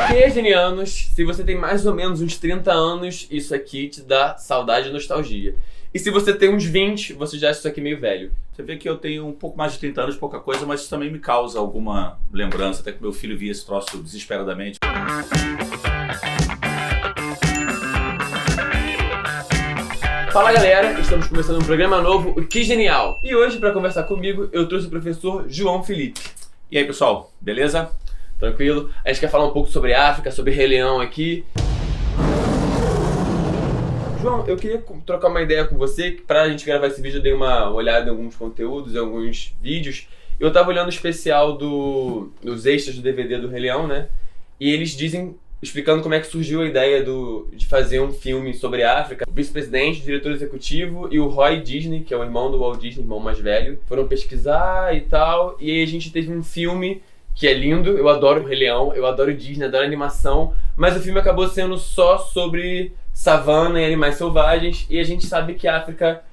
Quegenianos, se você tem mais ou menos uns 30 anos, isso aqui te dá saudade e nostalgia. E se você tem uns 20, você já acha isso aqui meio velho. Você vê que eu tenho um pouco mais de 30 anos, pouca coisa, mas isso também me causa alguma lembrança, até que meu filho via esse troço desesperadamente. Fala galera, estamos começando um programa novo, o Que Genial. E hoje, para conversar comigo, eu trouxe o professor João Felipe. E aí pessoal, beleza? Tranquilo? A gente quer falar um pouco sobre África, sobre Rei Leão aqui. João, eu queria trocar uma ideia com você, que pra gente gravar esse vídeo eu dei uma olhada em alguns conteúdos, em alguns vídeos. Eu tava olhando o especial dos extras do DVD do Rei Leão, né? E eles dizem, explicando como é que surgiu a ideia de fazer um filme sobre a África. O vice-presidente, o diretor executivo e o Roy Disney, que é o irmão do Walt Disney, irmão mais velho, foram pesquisar e tal. E aí a gente teve um filme que é lindo, eu adoro o Rei Leão, eu adoro Disney, adoro animação, mas o filme acabou sendo só sobre savana e animais selvagens, e a gente sabe que a África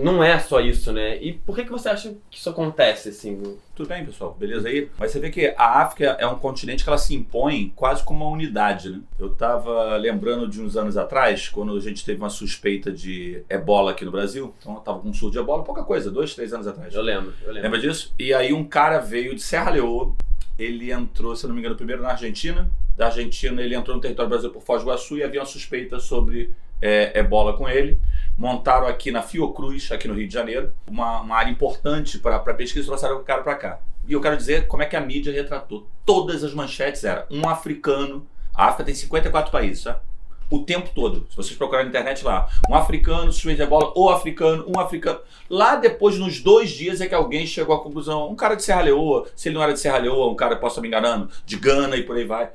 não é só isso, né? E por que você acha que isso acontece, assim? Tudo bem, pessoal, beleza aí? Mas você vê que a África é um continente que ela se impõe quase como uma unidade, né? Eu tava lembrando de uns anos atrás, quando a gente teve uma suspeita de ebola aqui no Brasil, então eu tava com um surto de ebola, pouca coisa, 2, 3 anos atrás. Eu lembro. Lembra disso? E aí um cara veio de Serra Leoa, ele entrou, se não me engano, primeiro na Argentina. Da Argentina ele entrou no território do Brasil por Foz do Iguaçu e havia uma suspeita sobre ebola com ele. Montaram aqui na Fiocruz, aqui no Rio de Janeiro, uma área importante para pesquisa, trouxeram o cara para cá. E eu quero dizer como é que a mídia retratou. Todas as manchetes eram um africano. A África tem 54 países, tá? O tempo todo. Se vocês procurarem na internet lá, um africano suspeito de ebola, ou africano, um africano. Lá depois, nos 2 dias, é que alguém chegou à conclusão, um cara de Serra Leoa, se ele não era de Serra Leoa, um cara, posso estar me enganando, de Gana e por aí vai.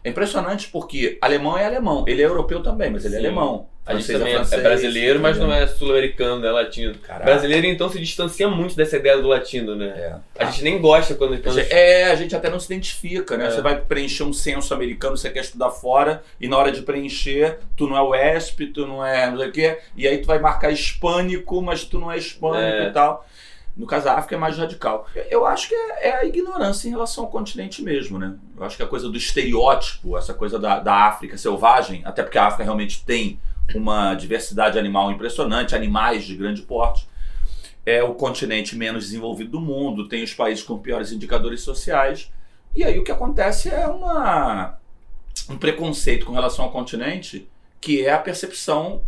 É impressionante porque alemão é alemão, ele é europeu também, mas ele é alemão. A gente também é brasileiro, mas não é sul-americano, é latino. Caraca. Brasileiro então se distancia muito dessa ideia do latino, né? A gente nem gosta quando... a gente até não se identifica, né? Você vai preencher um censo americano, você quer estudar fora, e na hora de preencher, tu não é UESP, tu não é não sei o quê, e aí tu vai marcar hispânico, mas tu não é hispânico e tal. No caso, a África é mais radical. Eu acho que é a ignorância em relação ao continente mesmo, né? Eu acho que a coisa do estereótipo, essa coisa da África selvagem, até porque a África realmente tem uma diversidade animal impressionante, animais de grande porte, é o continente menos desenvolvido do mundo, tem os países com piores indicadores sociais, e aí o que acontece é um preconceito com relação ao continente, que é a percepção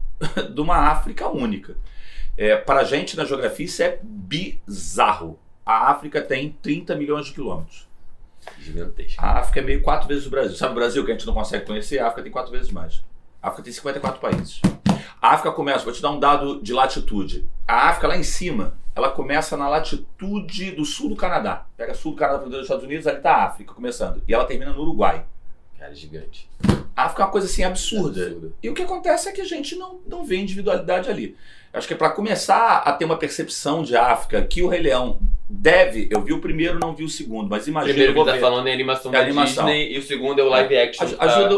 de uma África única. Para a gente, na geografia, isso é bizarro. A África tem 30 milhões de quilômetros. Gigantesco. A África é meio 4 vezes o Brasil. Sabe o Brasil, que a gente não consegue conhecer? A África tem 4 vezes mais. A África tem 54 países. A África começa, vou te dar um dado de latitude. A África lá em cima, ela começa na latitude do sul do Canadá. Pega sul do Canadá, fronteira dos Estados Unidos, ali está a África começando. E ela termina no Uruguai. Cara, gigante. A África é uma coisa assim absurda. E o que acontece é que a gente não vê individualidade ali. Acho que é para começar a ter uma percepção de África que o Rei Leão deve... Eu vi o primeiro, não vi o segundo, mas imagina... O primeiro que tá falando é a animação da Disney e o segundo é o live action.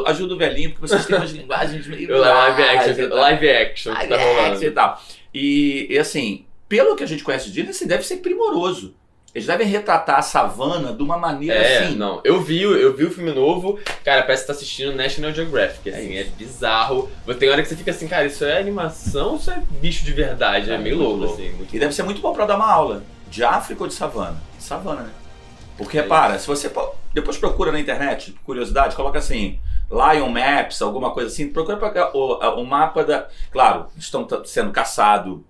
Ajuda o velhinho, porque vocês têm umas linguagens... live action que tá rolando. E tal. E assim, pelo que a gente conhece de Disney, assim, deve ser primoroso. Eles devem retratar a savana de uma maneira assim... Não, eu vi o filme novo, cara, parece que tá assistindo National Geographic, assim, é bizarro. Tem hora que você fica assim, cara, isso é animação ou isso é bicho de verdade? É meio louco, assim. E deve ser muito bom pra dar uma aula de África ou de savana? Savana, né? Porque, repara, se você depois procura na internet, por curiosidade, coloca assim, Lion Maps, alguma coisa assim, procura o mapa da... Claro, estão sendo caçados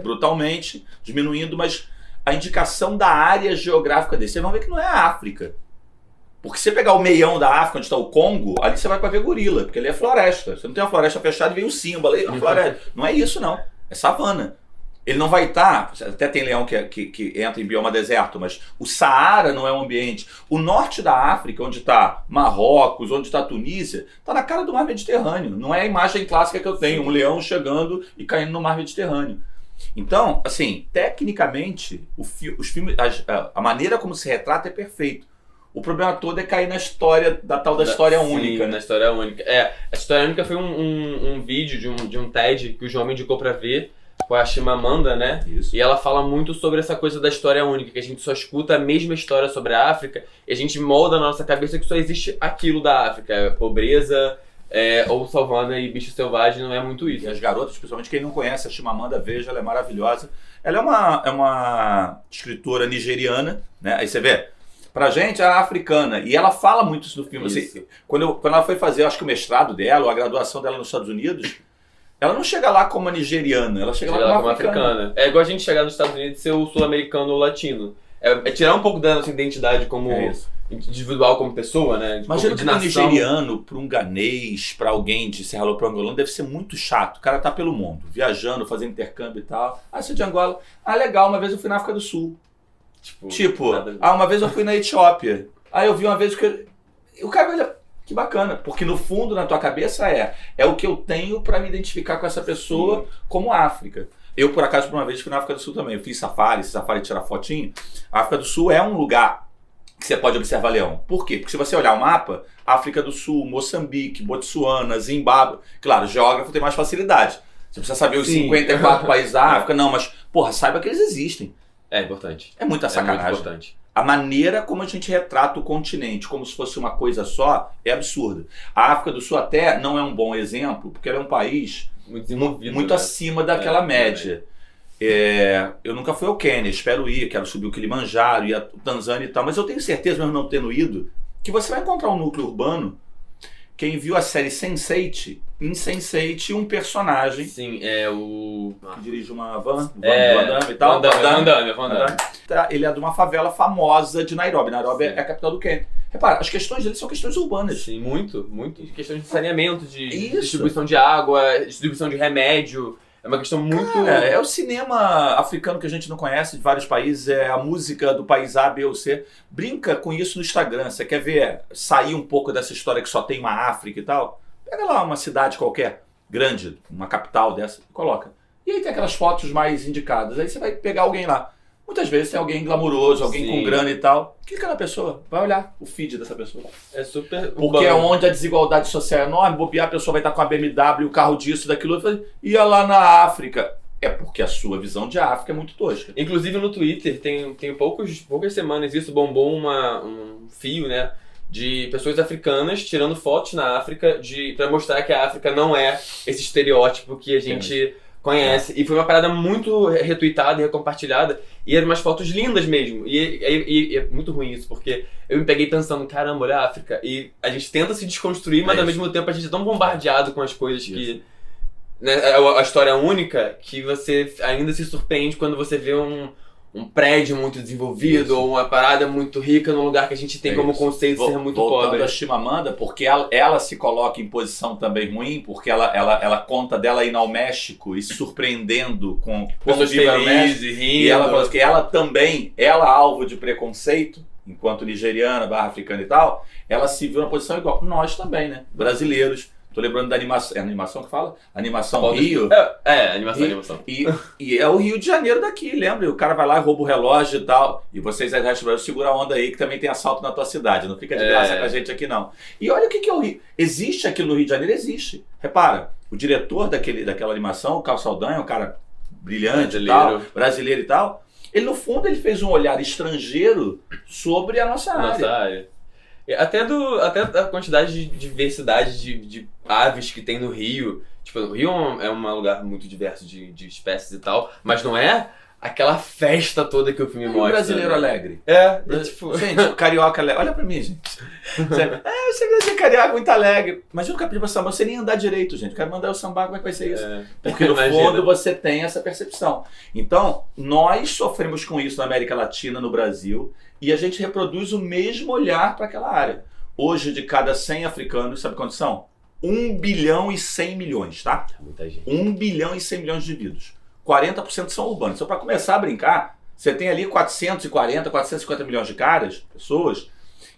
brutalmente, diminuindo, mas... a indicação da área geográfica dele. Vocês vão ver que não é a África. Porque se você pegar o meião da África, onde está o Congo, ali você vai para ver gorila, porque ali é floresta. Você não tem uma floresta fechada e vem um símbolo ali, uma floresta. Não é isso, não. É savana. Ele não vai estar... até tem leão que entra em bioma deserto, mas o Saara não é um ambiente. O norte da África, onde está Marrocos, onde está Tunísia, está na cara do mar Mediterrâneo. Não é a imagem clássica que eu tenho, um leão chegando e caindo no mar Mediterrâneo. Então, assim, tecnicamente, os filmes, a maneira como se retrata é perfeito. O problema todo é cair na história, da tal da história única. Né? Na história única. A história única foi um vídeo de um TED que o João me indicou pra ver, com a Chimamanda, né? Isso. E ela fala muito sobre essa coisa da história única, que a gente só escuta a mesma história sobre a África e a gente molda na nossa cabeça que só existe aquilo da África, pobreza, ou savana e bicho selvagem, não é muito isso. E as garotas, principalmente quem não conhece a Chimamanda, veja, ela é maravilhosa. Ela é uma escritora nigeriana, né? Aí você vê, pra gente é africana, e ela fala muito isso no filme. Assim, quando ela foi fazer, acho que o mestrado dela, ou a graduação dela nos Estados Unidos, ela não chega lá como uma nigeriana, ela chega lá como africana. É igual a gente chegar nos Estados Unidos e ser o sul-americano ou latino. É tirar um pouco da nossa identidade como individual, como pessoa, né? Imagina que um nigeriano, para um ganês, para alguém de Serra Leoa, para Angolano, deve ser muito chato. O cara tá pelo mundo, viajando, fazendo intercâmbio e tal. Ah, você é de Angola? Ah, legal, uma vez eu fui na África do Sul. Uma vez eu fui na Etiópia. Aí eu vi uma vez que... O cara olha, que bacana. Porque no fundo, na tua cabeça é o que eu tenho para me identificar com essa pessoa como África. Eu, por acaso, por uma vez fui na África do Sul também. Eu fiz safari tirar fotinho. A África do Sul é um lugar que você pode observar leão. Por quê? Porque se você olhar o mapa, África do Sul, Moçambique, Botsuana, Zimbábue... Claro, geógrafo tem mais facilidade. Você precisa saber os 54 países da África. Não, mas, porra, saiba que eles existem. É importante. É muita sacanagem. É muito importante. A maneira como a gente retrata o continente, como se fosse uma coisa só, é absurda. A África do Sul até não é um bom exemplo, porque ela é um país muito acima daquela média. Eu nunca fui ao Quênia, espero ir, quero subir o Kilimanjaro, ir a Tanzânia e tal, mas eu tenho certeza, mesmo não tendo ido, que você vai encontrar um núcleo urbano. Quem viu a série Sense8, em Sense8 um personagem... Sim, é o... que dirige uma van Damme e tal. Van Damme. Ele é de uma favela famosa de Nairobi. Nairobi é a capital do Quênia. Repara, as questões dele são questões urbanas. Sim, muito. Questões de saneamento, de distribuição de água, distribuição de remédio... É uma questão muito... É o cinema africano que a gente não conhece de vários países, é a música do país A, B ou C. Brinca com isso no Instagram. Você quer ver, sair um pouco dessa história que só tem uma África e tal? Pega lá uma cidade qualquer, grande, uma capital dessa, e coloca. E aí tem aquelas fotos mais indicadas. Aí você vai pegar alguém lá. Muitas vezes tem alguém glamuroso, alguém com grana e tal. Clica na pessoa, vai olhar o feed dessa pessoa. É super... Porque é onde a desigualdade social é enorme, bobear, a pessoa vai estar com a BMW, o carro disso, daquilo, ia lá na África. É porque a sua visão de África é muito tosca. Inclusive no Twitter, tem poucas semanas isso bombou um fio, né? De pessoas africanas tirando fotos na África para mostrar que a África não é esse estereótipo que a gente... conhece, e foi uma parada muito retweetada e recompartilhada, e eram umas fotos lindas mesmo, e é muito ruim isso, porque eu me peguei pensando, caramba, olha a África, e a gente tenta se desconstruir, mas ao mesmo tempo a gente é tão bombardeado com as coisas que, né, a história única, que você ainda se surpreende quando você vê um prédio muito desenvolvido, ou uma parada muito rica num lugar que a gente tem como conceito de ser muito voltando pobre. A Chimamanda, porque ela se coloca em posição também ruim, porque ela conta dela ir ao México e se surpreendendo com pessoas felizes, rindo. E ela fala que ela também, alvo de preconceito, enquanto nigeriana, africana e tal, ela se viu na posição igual. Nós também, né? Brasileiros. Tô lembrando da animação. É a animação que fala? Animação Rio. Animação. E é o Rio de Janeiro daqui, lembra? O cara vai lá e rouba o relógio e tal. E vocês aí do Brasil, segura a onda aí que também tem assalto na tua cidade. Não fica de graça com a gente aqui, não. E olha o que é o Rio. Existe aquilo no Rio de Janeiro? Existe. Repara, o diretor daquela animação, o Carlos Saldanha, um cara brilhante e tal, brasileiro e tal. Ele, no fundo, ele fez um olhar estrangeiro sobre a nossa área. Até a quantidade de diversidade de aves que tem no Rio. Tipo, o Rio é um lugar muito diverso de espécies e tal, mas não é aquela festa toda que o filme mostra. O brasileiro alegre. Tipo... Gente, o carioca alegre. Olha pra mim, gente. Você brasileiro carioca muito alegre. Mas eu nunca pedi pra samba, você nem andar direito, gente. Quero mandar eu sambar, como é que vai ser isso? Porque no fundo você tem essa percepção. Então, nós sofremos com isso na América Latina, no Brasil, e a gente reproduz o mesmo olhar para aquela área. Hoje, de cada 100 africanos, sabe quantos são? 1 bilhão e 100 milhões, tá? Muita gente. 1 bilhão e 100 milhões de indivíduos. 40% são urbanos. Então, para começar a brincar, você tem ali 450 milhões de pessoas,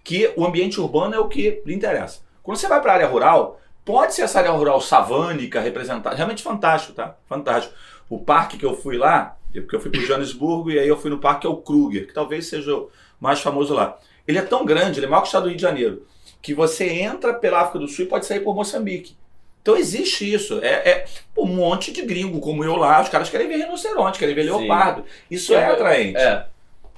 que o ambiente urbano é o que lhe interessa. Quando você vai para a área rural, pode ser essa área rural savânica, representada, realmente fantástico, tá? Fantástico. O parque que eu fui lá, porque eu fui para o Joanesburgo e aí eu fui no parque, é o Kruger, que talvez seja o mais famoso lá. Ele é tão grande, ele é maior que o estado do Rio de Janeiro, que você entra pela África do Sul e pode sair por Moçambique. Então existe isso. Um monte de gringo como eu lá, os caras querem ver rinoceronte, querem ver leopardo. Isso é atraente.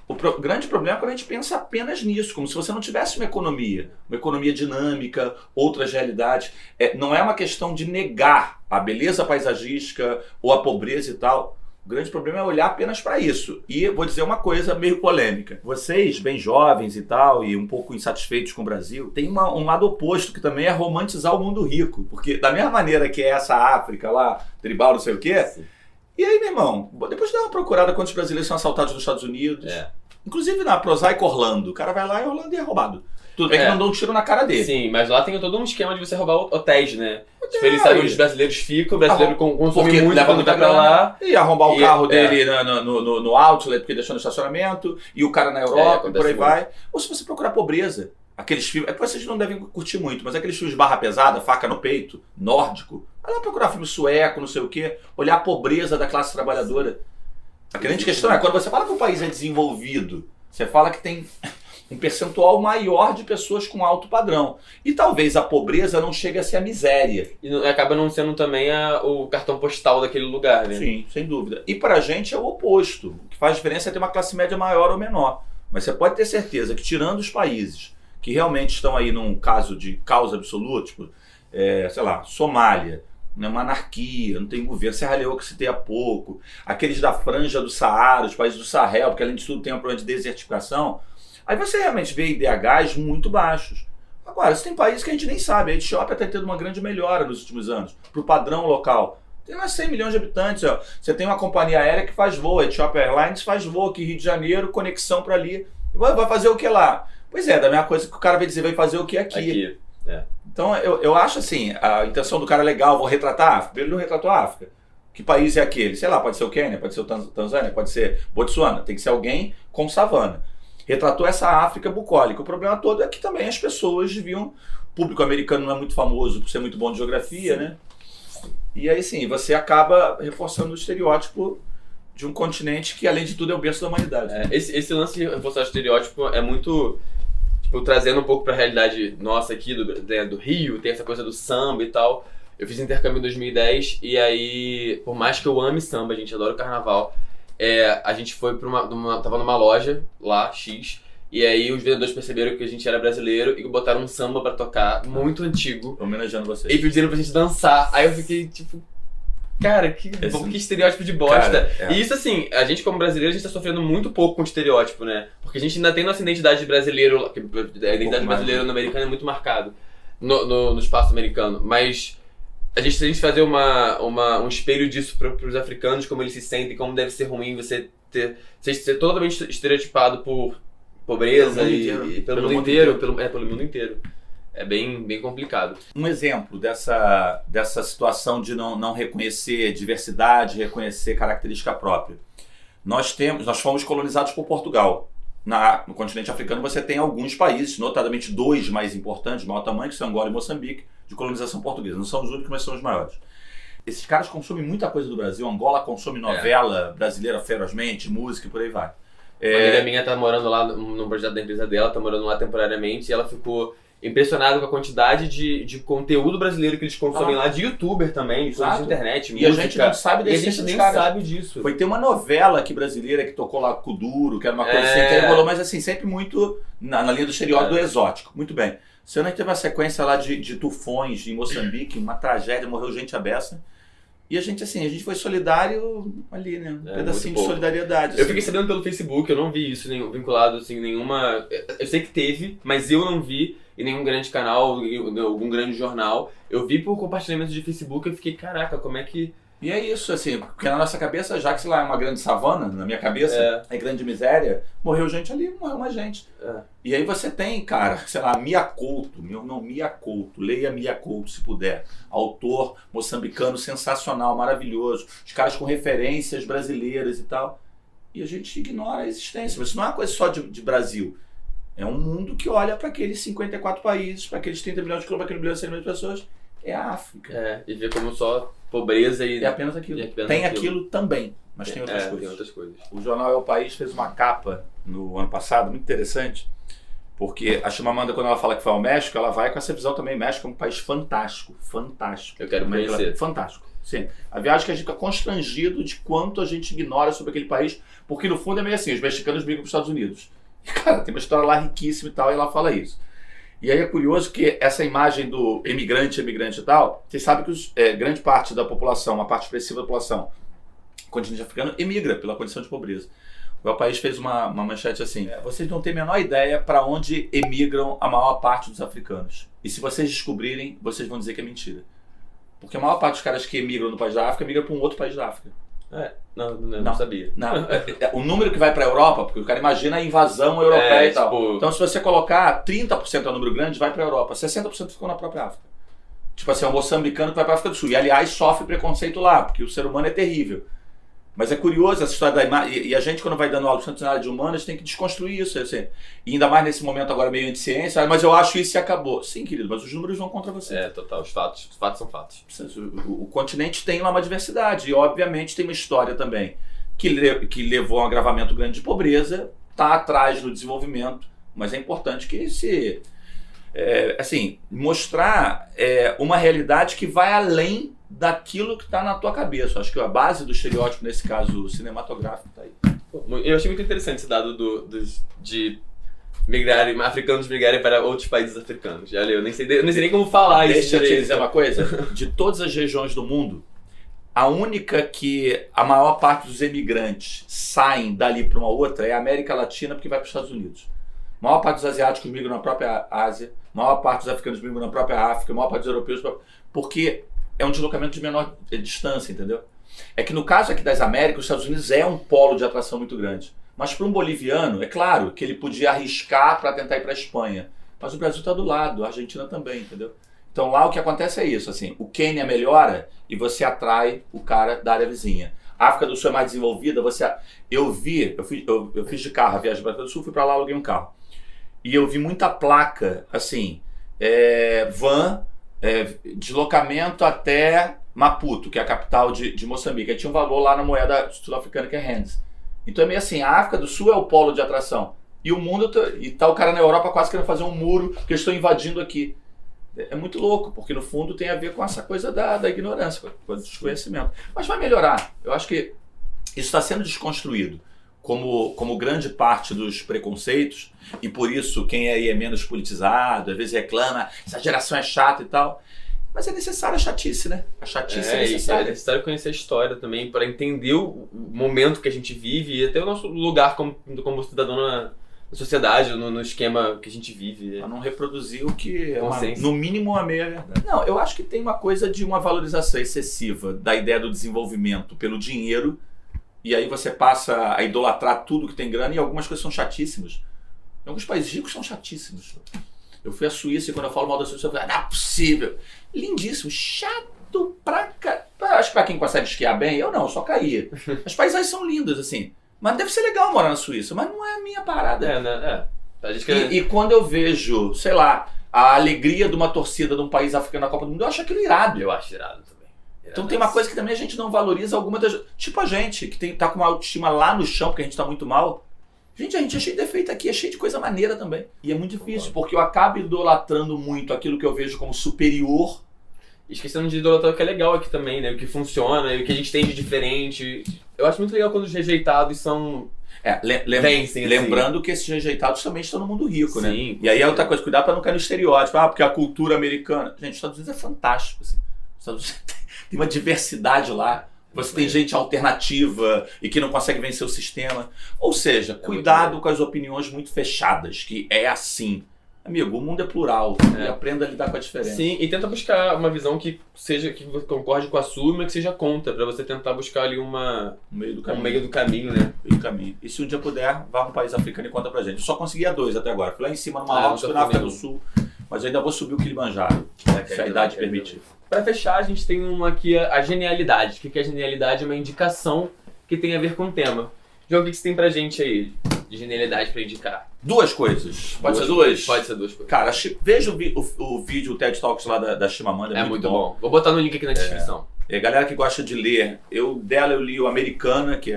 O grande problema é quando a gente pensa apenas nisso, como se você não tivesse uma economia dinâmica, outras realidades. Não é uma questão de negar a beleza paisagística ou a pobreza e tal. O grande problema é olhar apenas para isso. E vou dizer uma coisa meio polêmica. Vocês, bem jovens e tal, e um pouco insatisfeitos com o Brasil, tem um lado oposto, que também é romantizar o mundo rico. Porque da mesma maneira que é essa África lá, tribal, não sei o quê... Sim. E aí, meu irmão, depois dá uma procurada quantos brasileiros são assaltados nos Estados Unidos. Inclusive na Prosaico Orlando. O cara vai lá e Orlando é roubado. Tudo bem que mandou um tiro na cara dele. Sim, mas lá tem todo um esquema de você roubar hotéis, né? Tipo, eles sabem onde os brasileiros ficam, o brasileiro consome muito quando vai pra lá. E arrombar o carro dele no outlet, porque deixou no estacionamento, e o cara na Europa, e por aí vai. Ou se você procurar pobreza, aqueles filmes, que vocês não devem curtir muito, mas aqueles filmes barra pesada, faca no peito, nórdico, vai lá procurar filme sueco, não sei o quê, olhar a pobreza da classe trabalhadora. A grande questão é, quando você fala que o país é desenvolvido, você fala que tem um percentual maior de pessoas com alto padrão. E talvez a pobreza não chegue a ser a miséria. E acaba não sendo também o cartão postal daquele lugar, né? Sim, sem dúvida. E pra gente é o oposto. O que faz diferença é ter uma classe média maior ou menor. Mas você pode ter certeza que, tirando os países que realmente estão aí num caso de causa absoluta, tipo, sei lá, Somália, né, uma anarquia, não tem governo, Serra Leoa que citei há pouco, aqueles da franja do Saara, os países do Sahel, porque além de tudo tem um problema de desertificação, aí você realmente vê IDHs muito baixos. Agora, você tem países que a gente nem sabe, a Etiópia está tendo uma grande melhora nos últimos anos, para o padrão local. Tem mais 100 milhões de habitantes, ó. Você tem uma companhia aérea que faz voo, a Etiópia Airlines faz voo aqui Rio de Janeiro, conexão para ali. E vai fazer o que lá? Pois é, da mesma coisa que o cara vai dizer, vai fazer o que aqui. Então, eu acho assim, a intenção do cara é legal, vou retratar a África. Ele não retratou a África. Que país é aquele? Sei lá, pode ser o Quênia, pode ser o Tanzânia, pode ser Botsuana. Tem que ser alguém com savana. Retratou essa África bucólica. O problema todo é que também as pessoas deviam... O público americano não é muito famoso por ser muito bom de geografia, sim, né? E aí, sim, você acaba reforçando o estereótipo de um continente que, além de tudo, é o berço da humanidade. Esse lance de reforçar o estereótipo é muito... Tipo, trazendo um pouco pra realidade nossa aqui do Rio, tem essa coisa do samba e tal. Eu fiz intercâmbio em 2010 e aí, por mais que eu ame samba, a gente adora o carnaval, a gente foi tava numa loja lá, X, e aí os vendedores perceberam que a gente era brasileiro e botaram um samba pra tocar, muito antigo. Homenageando vocês. E pediram pra gente dançar. Aí eu fiquei tipo, cara, que estereótipo de bosta. Cara, E isso assim, a gente como brasileiro, a gente tá sofrendo muito pouco com estereótipo, né? Porque a gente ainda tem nossa identidade de brasileiro, que a identidade brasileira no americano é muito marcada no espaço americano, mas... Se a gente fazer um espelho disso para os africanos, como eles se sentem, como deve ser ruim você ser totalmente estereotipado por pobreza pelo mundo inteiro. É bem complicado. Um exemplo dessa situação de não reconhecer diversidade, reconhecer característica própria. Nós fomos colonizados por Portugal. No continente africano você tem alguns países, notadamente 2 mais importantes, de maior tamanho, que são Angola e Moçambique, de colonização portuguesa. Não são os únicos, mas são os maiores. Esses caras consomem muita coisa do Brasil. Angola consome novela brasileira ferozmente, música e por aí vai. Uma amiga minha tá morando lá num projeto da empresa dela, tá morando lá temporariamente, e ela ficou impressionada com a quantidade de conteúdo brasileiro que eles consomem lá, de youtuber também, de internet, música. E a gente não sabe desse E a gente nem sabe disso. Foi ter uma novela aqui brasileira que tocou lá com o Duro, que era uma coisa assim, que ele rolou, mas assim, sempre muito na linha do estereótipo do exótico. Muito bem. Esse ano a gente teve uma sequência lá de tufões em Moçambique, uma tragédia, morreu gente à beça. E a gente foi solidário ali, né? Um pedacinho de solidariedade. Eu fiquei sabendo pelo Facebook, eu não vi isso vinculado assim, nenhuma... Eu sei que teve, mas eu não vi em nenhum grande canal, em algum grande jornal. Eu vi por compartilhamento de Facebook e eu fiquei, caraca, como é que... E é isso, assim, porque na nossa cabeça, já que lá é uma grande savana, na minha cabeça, é grande miséria, morreu gente ali, morreu mais gente. E aí você tem, cara, sei lá, Mia Couto, leia Mia Couto se puder. Autor moçambicano sensacional, maravilhoso. Os caras com referências brasileiras e tal. E a gente ignora a existência. Mas isso não é uma coisa só de Brasil. É um mundo que olha para aqueles 54 países, para aqueles 30 milhões de quilômetros, para aquele milhão de 100 milhões de pessoas. É a África. E vê como só pobreza e... É apenas aquilo. Tem aquilo também, mas tem outras coisas. Tem outras coisas. O jornal É o País fez uma capa no ano passado, muito interessante, Porque a Chimamanda, quando ela fala que foi ao México, ela vai com essa visão também. México é um país fantástico, fantástico. Eu quero conhecer. Fantástico. Sim. A viagem que a gente fica constrangido de quanto a gente ignora sobre aquele país, porque no fundo é meio assim, os mexicanos brigam para os Estados Unidos. E, cara, tem uma história lá riquíssima e tal, e ela fala isso. E aí é curioso que essa imagem do imigrante e tal, vocês sabem que grande parte da população, uma parte expressiva da população, continente africano, emigra pela condição de pobreza. O meu país fez uma manchete assim: vocês não têm a menor ideia para onde emigram a maior parte dos africanos. E se vocês descobrirem, vocês vão dizer que é mentira. Porque a maior parte dos caras que emigram no país da África migra para um outro país da África. Não sabia. Não. O número que vai para a Europa, porque o cara imagina a invasão europeia e tal. Tipo... Então, se você colocar 30% é um número grande, vai para a Europa. 60% ficou na própria África. Tipo assim, é um moçambicano que vai para a África do Sul. E, aliás, sofre preconceito lá, porque o ser humano é terrível. Mas é curioso essa história da imagem. E a gente, quando vai dando aula na área de humanas, tem que desconstruir isso. Assim. E ainda mais nesse momento agora meio anti-ciência. Mas eu acho isso e acabou. Sim, querido, mas os números vão contra você. Total. Os fatos são fatos. O continente tem lá uma diversidade. E, obviamente, tem uma história também que levou a um agravamento grande de pobreza. Está atrás do desenvolvimento. Mas é importante que mostrar uma realidade que vai além daquilo que está na tua cabeça. Acho que a base do estereótipo, nesse caso cinematográfico, está aí. Eu achei muito interessante esse dado de africanos migrarem para outros países africanos. Já leu, eu nem sei nem como falar isso. Deixa eu te dizer uma coisa. De todas as regiões do mundo, a única que a maior parte dos emigrantes saem dali para uma outra é a América Latina, porque vai para os Estados Unidos. A maior parte dos asiáticos migram na própria Ásia, a maior parte dos africanos migram na própria África, a maior parte dos europeus, porque é um deslocamento de menor distância, entendeu? É que no caso aqui das Américas, os Estados Unidos é um polo de atração muito grande. Mas para um boliviano, é claro que ele podia arriscar para tentar ir para a Espanha. Mas o Brasil está do lado, a Argentina também, entendeu? Então lá o que acontece é isso, assim, o Quênia melhora e você atrai o cara da área vizinha. A África do Sul é mais desenvolvida, eu fiz de carro a viagem para a África do Sul, fui para lá, aluguei um carro. E eu vi muita placa, assim, deslocamento até Maputo, que é a capital de Moçambique. Aí tinha um valor lá na moeda sul-africana que é rands. Então é meio assim, a África do Sul é o polo de atração. E o mundo, e tá o cara na Europa quase querendo fazer um muro, porque eles estão invadindo aqui. É muito louco, porque no fundo tem a ver com essa coisa da ignorância, com o desconhecimento. Mas vai melhorar. Eu acho que isso está sendo desconstruído como grande parte dos preconceitos, e por isso quem aí é menos politizado, às vezes reclama, essa geração é chata e tal. Mas é necessária a chatice, né? A chatice é necessária. É necessário conhecer a história também, para entender o momento que a gente vive e até o nosso lugar como cidadão na sociedade, no esquema que a gente vive. Para não reproduzir o que é, no mínimo, uma meia verdade. Não, eu acho que tem uma coisa de uma valorização excessiva da ideia do desenvolvimento pelo dinheiro, e aí você passa a idolatrar tudo que tem grana, e algumas coisas são chatíssimas. Em alguns países ricos são chatíssimos. Eu fui à Suíça e quando eu falo mal da Suíça, eu falo, não é possível. Lindíssimo, chato pra cá. Acho que pra quem consegue esquiar bem, eu não, eu só caía. As paisagens são lindas, assim. Mas deve ser legal morar na Suíça, mas não é a minha parada. E quando eu vejo, sei lá, a alegria de uma torcida de um país africano na Copa do Mundo, eu acho aquilo irado. Eu acho irado também. Então tem uma coisa que também a gente não valoriza alguma das... Tipo a gente, que tá com uma autoestima lá no chão, porque a gente tá muito mal. Gente, a gente é cheio de defeito aqui, é cheio de coisa maneira também. E é muito difícil, porque eu acabo idolatrando muito aquilo que eu vejo como superior. Esquecendo de idolatrar o que é legal aqui também, né? O que funciona, o que a gente tem de diferente. Eu acho muito legal quando os rejeitados são... vencem, lembrando que esses rejeitados também estão no mundo rico, né? Sim, e aí é outra coisa, cuidado para não cair no estereótipo. Porque a cultura americana... Gente, os Estados Unidos é fantástico, assim. Os Estados Unidos tem uma diversidade lá. Você tem gente alternativa e que não consegue vencer o sistema. Ou seja, cuidado com as opiniões muito fechadas, que é assim. Amigo, o mundo é plural e aprenda a lidar com a diferença. Sim, e tenta buscar uma visão que você concorde com a sua, mas que seja contra, pra você tentar buscar ali um meio do caminho, né? Meio do caminho. E se um dia puder, vá a um país africano e conta pra gente. Eu só conseguia 2 até agora. Fui lá em cima no Marrocos, fui na África do Sul, mas eu ainda vou subir o Kilimanjaro, se a idade permitir. Para fechar, a gente tem uma aqui, a genialidade. O que é a genialidade? É uma indicação que tem a ver com o tema. João, o que você tem pra gente aí de genialidade pra indicar? 2 coisas. Pode ser 2? Pode ser 2 coisas. Cara, veja o vídeo, o TED Talks lá da Chimamanda. É muito bom. Vou botar no link aqui na descrição. Galera que gosta de ler, eu li o Americana, que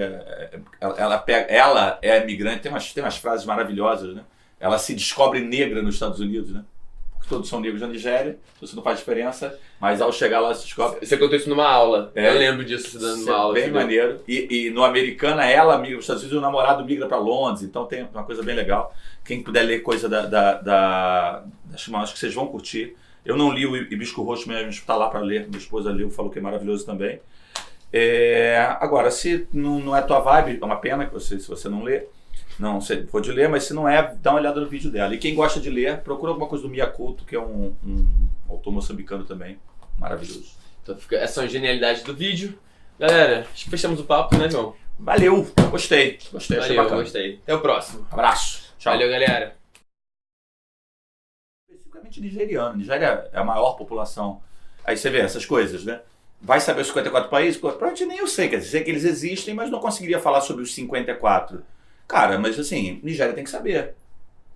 ela é imigrante, tem umas frases maravilhosas, né? ela se descobre negra nos Estados Unidos, né? Porque todos são negros na Nigéria, isso não faz diferença, mas ao chegar lá se descobre. Você contou isso numa aula. Eu lembro disso, você dando uma aula. Bem maneiro. E no Americana, ela migra para os Estados Unidos e o namorado migra para Londres, então tem uma coisa bem legal. Quem puder ler coisa acho que vocês vão curtir. Eu não li o Hibisco Roxo, mas está lá para ler. Minha esposa leu, falou que é maravilhoso também. Agora, se não é tua vibe, é uma pena que se você não lê. Não, você pode ler, mas se não é, dá uma olhada no vídeo dela. E quem gosta de ler, procura alguma coisa do Mia Couto, que é um autor moçambicano também. Maravilhoso. Então fica essa genialidade do vídeo. Galera, acho que fechamos o papo, né, João? Valeu! Gostei, achei Valeu, bacana. gostei. Até o próximo. Abraço. Tchau. Valeu, galera. Especificamente nigeriano. Nigéria é a maior população. Aí você vê essas coisas, né? Vai saber os 54 países? Provavelmente nem eu sei. Quer dizer, sei que eles existem, mas não conseguiria falar sobre os 54. Cara, mas assim, Nigéria tem que saber.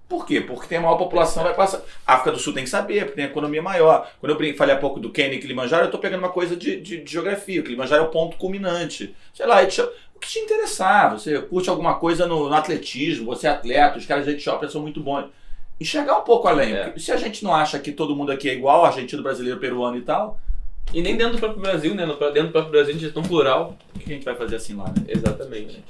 Por quê? Porque tem a maior população, vai passar. A África do Sul tem que saber, porque tem a economia maior. Quando eu falei há pouco do Quênia e Kilimanjaro, eu estou pegando uma coisa de geografia. O Kilimanjaro é o ponto culminante. Sei lá, o que te interessar? Você curte alguma coisa no atletismo, você é atleta, os caras de Etiópia são muito bons. Enxergar um pouco além. Se a gente não acha que todo mundo aqui é igual, argentino, brasileiro, peruano e tal... E nem dentro do próprio Brasil, né? Dentro do próprio Brasil a gente é tão plural. O que a gente vai fazer assim lá, né? Exatamente.